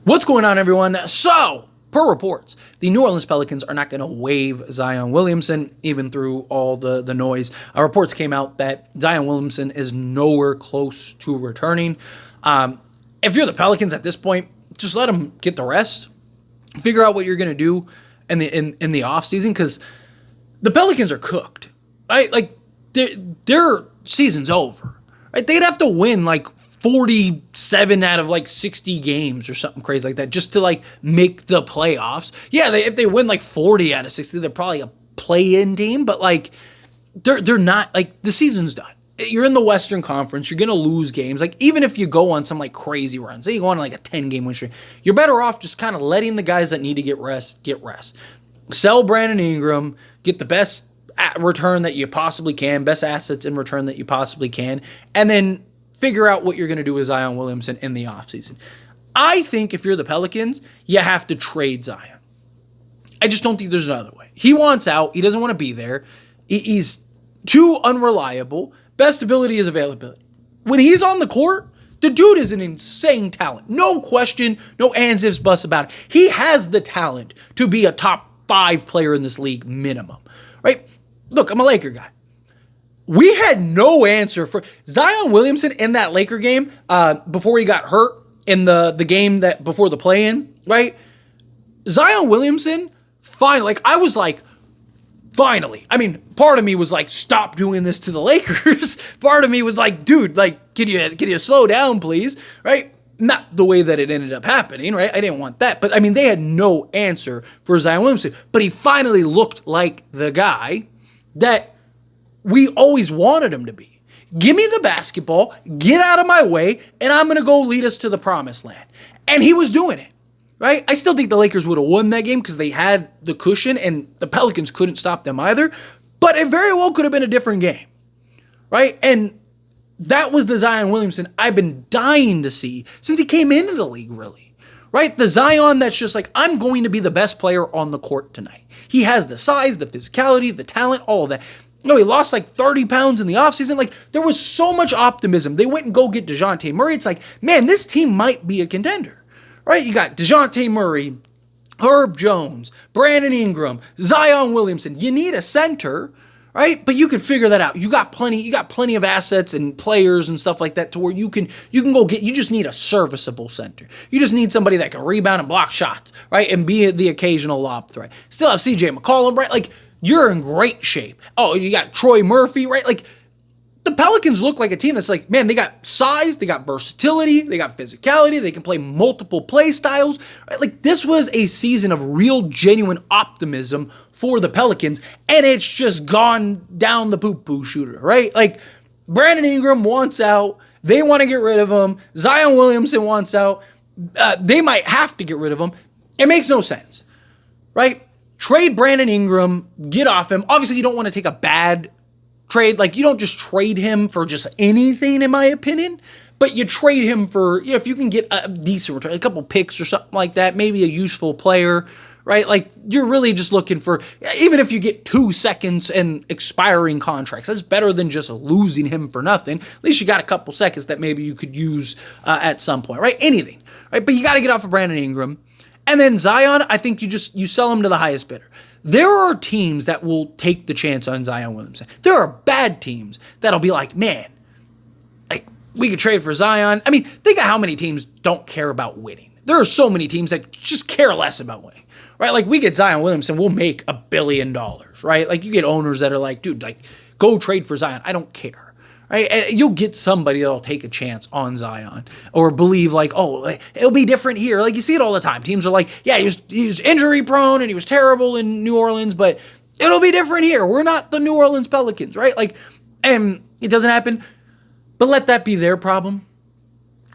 What's going on, everyone? So, per reports, the New Orleans Pelicans are not going to waive Zion Williamson, even through all the noise. Reports came out that Zion Williamson is nowhere close to returning. If you're the Pelicans at this point, just let them get the rest. Figure out what you're going to do in the offseason, because the Pelicans are cooked, right? Like, their season's over, right? They'd have to win, 47 out of 60 games or something crazy like that just to make the playoffs. Yeah, if they win 40 out of 60, they're probably a play-in team, but they're not, the season's done. You're in the Western Conference, you're going to lose games. Even if you go on some crazy runs, say you go on a 10-game win streak, you're better off just kind of letting the guys that need to get rest. Sell Brandon Ingram, get the best return that you possibly can, best assets in return that you possibly can, and then figure out what you're going to do with Zion Williamson in the offseason. I think if you're the Pelicans, you have to trade Zion. I just don't think there's another way. He wants out. He doesn't want to be there. He's too unreliable. Best ability is availability. When he's on the court, the dude is an insane talent. No question, no ands, ifs, buts about it. He has the talent to be a top 5 player in this league minimum, right? Look, I'm a Laker guy. We had no answer for Zion Williamson in that Laker game before he got hurt in the game that before the play-in, right? Zion Williamson, finally, I was finally. I mean, part of me was stop doing this to the Lakers. Part of me was dude, can you slow down, please? Right? Not the way that it ended up happening, right? I didn't want that. But I mean, they had no answer for Zion Williamson. But he finally looked like the guy that we always wanted him to be. Give me the basketball, get out of my way, and I'm going to go lead us to the promised land. And he was doing it, right? I still think the Lakers would have won that game because they had the cushion and the Pelicans couldn't stop them either. But it very well could have been a different game, right? And that was the Zion Williamson I've been dying to see since he came into the league, really, right? The Zion that's just I'm going to be the best player on the court tonight. He has the size, the physicality, the talent, all of that. No, he lost 30 pounds in the offseason. There was so much optimism. They went and go get DeJounte Murray. It's man, this team might be a contender, right? You got DeJounte Murray, Herb Jones, Brandon Ingram, Zion Williamson. You need a center, right? But you can figure that out. You got plenty of assets and players and stuff like that to where you can go get, you just need a serviceable center. You just need somebody that can rebound and block shots, right? And be the occasional lob threat. Still have CJ McCollum, right? You're in great shape. Oh, you got Troy Murphy, right? The Pelicans look like a team that's man, they got size, they got versatility, they got physicality, they can play multiple play styles. Right? This was a season of real, genuine optimism for the Pelicans, and it's just gone down the poo-poo shooter, right? Brandon Ingram wants out. They want to get rid of him. Zion Williamson wants out. They might have to get rid of him. It makes no sense, right? Trade Brandon Ingram, get off him. Obviously, you don't want to take a bad trade. You don't just trade him for just anything, in my opinion. But you trade him for, if you can get a decent return, a couple picks or something like that, maybe a useful player, right? You're really just looking for, even if you get 2 seconds and expiring contracts, that's better than just losing him for nothing. At least you got a couple seconds that maybe you could use at some point, right? Anything, right? But you got to get off of Brandon Ingram. And then Zion, I think you sell him to the highest bidder. There are teams that will take the chance on Zion Williamson. There are bad teams that'll be man, we could trade for Zion. I mean, think of how many teams don't care about winning. There are so many teams that just care less about winning, right? We get Zion Williamson, we'll make $1 billion, right? You get owners that are dude, go trade for Zion. I don't care. Right? You'll get somebody that'll take a chance on Zion or believe it'll be different here. You see it all the time. Teams are yeah, he was injury prone and he was terrible in New Orleans, but it'll be different here. We're not the New Orleans Pelicans, right? And it doesn't happen, but let that be their problem,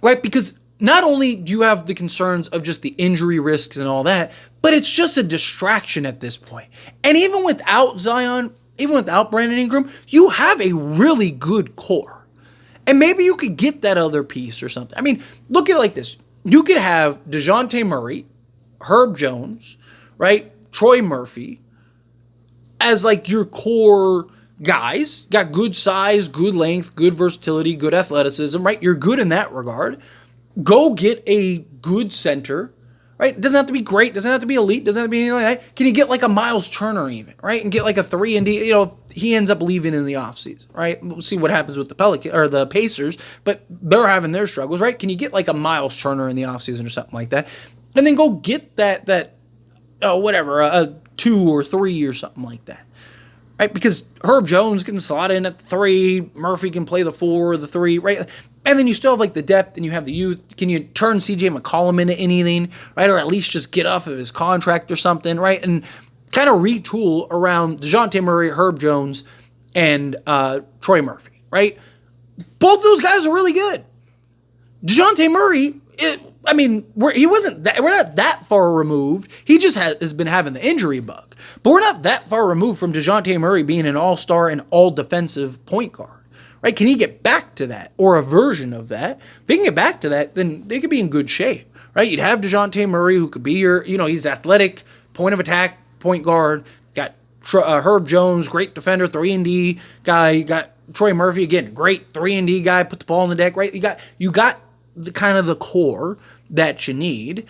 right? Because not only do you have the concerns of just the injury risks and all that, but it's just a distraction at this point. And even without Zion, even without Brandon Ingram, you have a really good core. And maybe you could get that other piece or something. I mean, look at it like this. You could have DeJounte Murray, Herb Jones, right? Troy Murphy as your core guys. Got good size, good length, good versatility, good athleticism, right? You're good in that regard. Go get a good center right? It doesn't have to be great, doesn't have to be elite, doesn't have to be anything like that. Can you get like a Miles Turner even, right? And get like a 3-and-D, you know, he ends up leaving in the offseason, right? We'll see what happens with the Pelicans or the Pacers, but they're having their struggles, right? Can you get like a Miles Turner in the offseason or something like that? And then go get that a 2 or 3 or something like that. Right, because Herb Jones can slot in at the 3, Murphy can play the 4 or the 3, right? And then you still have like the depth and you have the youth. Can you turn CJ McCollum into anything, right? Or at least just get off of his contract or something, right? And kind of retool around DeJounte Murray, Herb Jones, and Troy Murphy, right? Both those guys are really good. DeJounte Murray, we're not that far removed. He just has been having the injury bug. But we're not that far removed from DeJounte Murray being an all-star and all-defensive point guard, right? Can he get back to that or a version of that? If he can get back to that, then they could be in good shape, right? You'd have DeJounte Murray who could be your, he's athletic, point of attack, point guard. Got Herb Jones, great defender, 3-and-D guy. You got Troy Murphy, again, great 3-and-D guy, put the ball on the deck, right? You got the kind of the core that you need.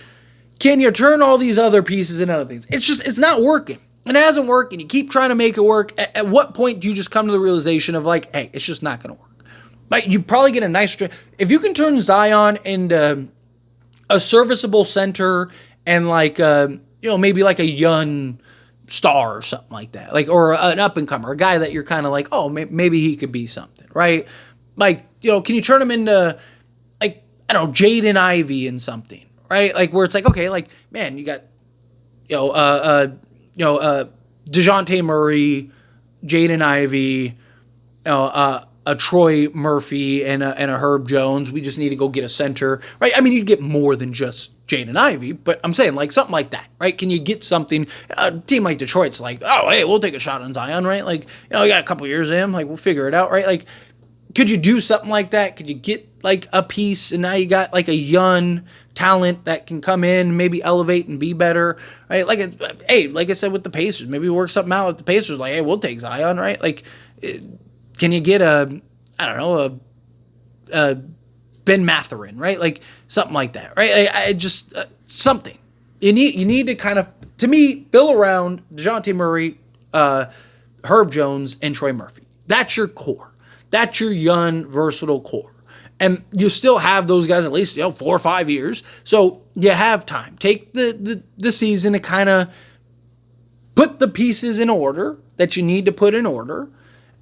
Can you turn all these other pieces into other things? It's not working. It hasn't worked, and you keep trying to make it work. At what point do you just come to the realization of like, hey, it's just not going to work? Like, you probably get a nice if you can turn Zion into a serviceable center and like maybe like a young star or something like that, like, or an up and comer, a guy that you're kind of like, oh, maybe he could be something, right? Like, can you turn him into like, I don't know, Jaden Ivey and something, right? Like, where it's like, okay, like, man, you got DeJounte Murray, Jaden Ivey, a Troy Murphy, and a Herb Jones. We just need to go get a center, right? I mean, you'd get more than just Jaden Ivey, but I'm saying like something like that, right? Can you get something? A team like Detroit's like, oh, hey, we'll take a shot on Zion, right? Like, we got a couple years in him, like, we'll figure it out, right? Like, could you do something like that? Could you get like a piece, and now you got like a young talent that can come in, maybe elevate and be better, right? Like I said with the Pacers, maybe work something out with the Pacers. Like, hey, we'll take Zion, right? Like, can you get a Ben Mathurin, right? Like something like that, right? I just something you need to kind of, to me, fill around DeJounte Murray, Herb Jones, and Troy Murphy. That's your core. That's your young, versatile core. And you still have those guys at least 4 or 5 years. So you have time. Take the season to kind of put the pieces in order that you need to put in order.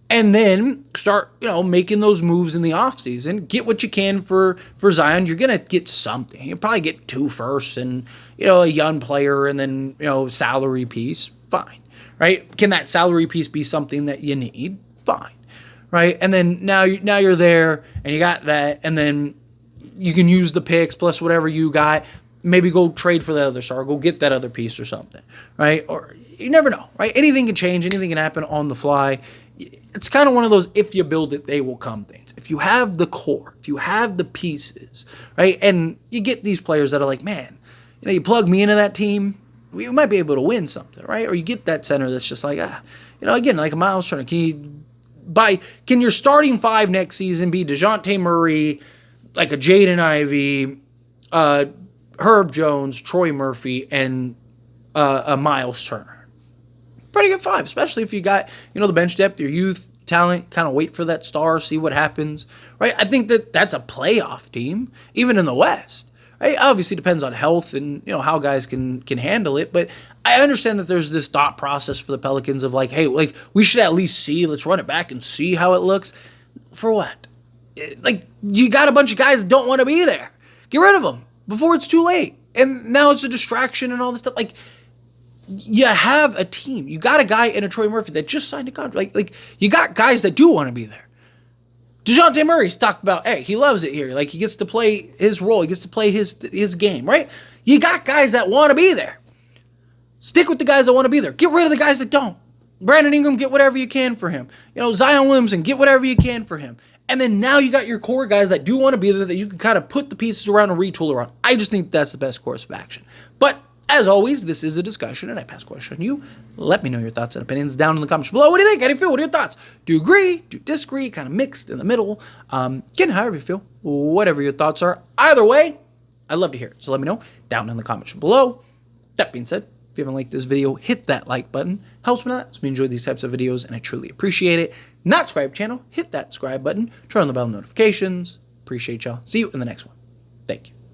And then start, making those moves in the offseason. Get what you can for Zion. You're going to get something. You'll probably get 2 firsts and, a young player and then, salary piece. Fine. Right? Can that salary piece be something that you need? Fine. Right, and then now you're there, and you got that, and then you can use the picks plus whatever you got. Maybe go trade for that other star, go get that other piece or something, right? Or you never know, right? Anything can change, anything can happen on the fly. It's kind of one of those, if you build it, they will come things. If you have the core, if you have the pieces, right, and you get these players that are like, man, you plug me into that team, we might be able to win something, right? Or you get that center that's just like, again, like a Miles Turner. Can your starting 5 next season be DeJounte Murray, like a Jaden Ivey, Herb Jones, Troy Murphy, and a Miles Turner? Pretty good 5, especially if you got, the bench depth, your youth, talent, kind of wait for that star, see what happens, right? I think that's a playoff team, even in the West. It obviously depends on health and how guys can handle it, but I understand that there's this thought process for the Pelicans of like, hey, like we should at least see, let's run it back and see how it looks. For what? Like, you got a bunch of guys that don't want to be there. Get rid of them before it's too late. And now it's a distraction and all this stuff. Like, you have a team. You got a guy in a Troy Murphy that just signed a contract. Like you got guys that do want to be there. DeJounte Murray's talked about, hey, he loves it here. Like, he gets to play his role. He gets to play his game, right? You got guys that want to be there. Stick with the guys that want to be there. Get rid of the guys that don't. Brandon Ingram, get whatever you can for him. Zion Williamson, get whatever you can for him. And then now you got your core guys that do want to be there that you can kind of put the pieces around and retool around. I just think that's the best course of action. But as always, this is a discussion, and I pass question on you. Let me know your thoughts and opinions down in the comments below. What do you think? How do you feel? What are your thoughts? Do you agree? Do you disagree? Kind of mixed in the middle. Again, however you feel, whatever your thoughts are. Either way, I'd love to hear it. So let me know down in the comments below. That being said, if you haven't liked this video, hit that like button. Helps me a lot. Helps me enjoy these types of videos, and I truly appreciate it. Not subscribe channel, hit that subscribe button. Turn on the bell notifications. Appreciate y'all. See you in the next one. Thank you.